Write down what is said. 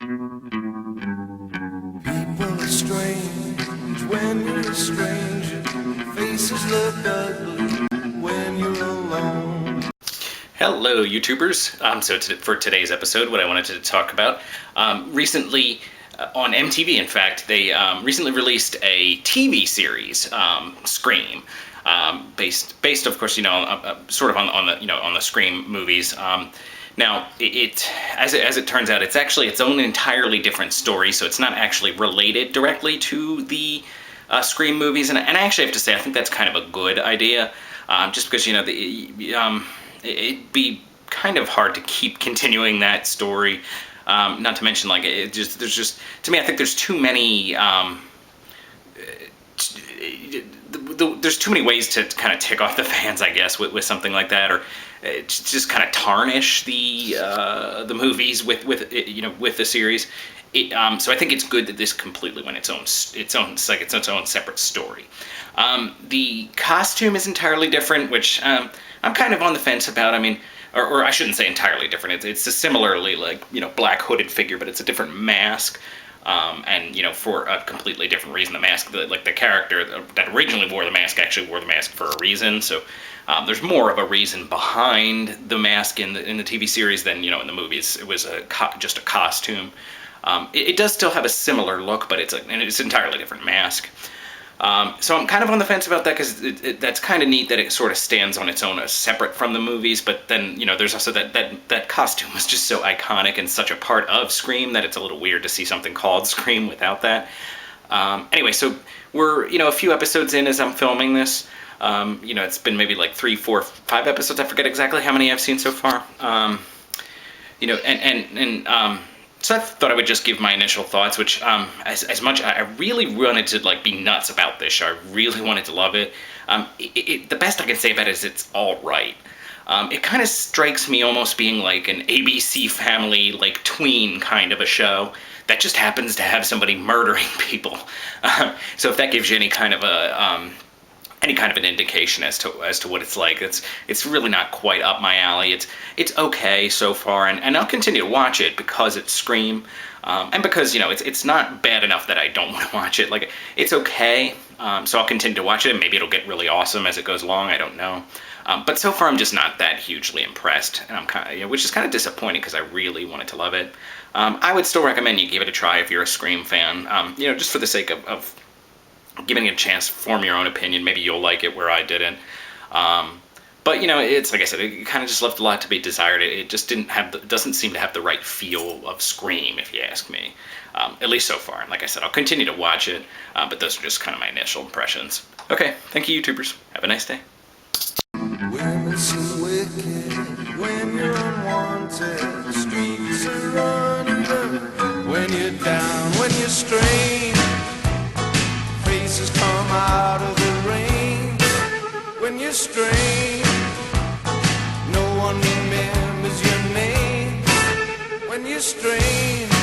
People are strange when you're a stranger. Faces look ugly when you're alone. Hello, YouTubers. For today's episode, what I wanted to talk about, recently on MTV, in fact, they recently released a TV series, Scream, based, of course, sort of on the Scream movies. Now, as it turns out, it's actually its own entirely different story, so it's not actually related directly to the Scream movies, and I actually have to say, I think that's kind of a good idea, just because, it'd be kind of hard to keep continuing that story. Not to mention, like, to me, I think there's too many, there's too many ways to kind of tick off the fans, I guess, with something like that, or just kind of tarnish the movies with the series. So I think it's good that this completely went its own separate story. The costume is entirely different, which I'm kind of on the fence about. I mean, or I shouldn't say entirely different. It's a similarly, black hooded figure, but it's a different mask. And for a completely different reason. The mask, the character that originally wore the mask actually wore the mask for a reason. So there's more of a reason behind the mask in the TV series than in the movies. It was just a costume. It does still have a similar look, but it's an entirely different mask. So I'm kind of on the fence about that, because that's kind of neat that it sort of stands on its own as separate from the movies, but then, there's also that costume was just so iconic and such a part of Scream that it's a little weird to see something called Scream without that. Anyway, so we're, a few episodes in as I'm filming this. It's been maybe like 3, 4, 5 episodes. I forget exactly how many I've seen so far. So I thought I would just give my initial thoughts, which, as much, I really wanted to, be nuts about this show. I really wanted to love it. The best I can say about it is it's all right. It kind of strikes me almost being like an ABC Family, tween kind of a show that just happens to have somebody murdering people. So if that gives you any kind of an indication as to what it's like, it's really not quite up my alley. It's okay so far, and I'll continue to watch it because it's Scream, and because it's not bad enough that I don't want to watch it. It's okay, so I'll continue to watch it, and maybe it'll get really awesome as it goes along. I don't know, but so far I'm just not that hugely impressed, and I'm kind of, which is kind of disappointing because I really wanted to love it. I would still recommend you give it a try if you're a Scream fan, just for the sake of giving it a chance to form your own opinion. Maybe you'll like it where I didn't. But it's like I said, it kind of just left a lot to be desired. It just doesn't seem to have the right feel of Scream, if you ask me. At least so far. And like I said, I'll continue to watch it, but those are just kind of my initial impressions. Okay, thank you, YouTubers. Have a nice day. Women so wicked when you're unwanted. Streets are running when you're down, when you're strange. Faces come out of the rain when you're strange. No one remembers your name when you're strange.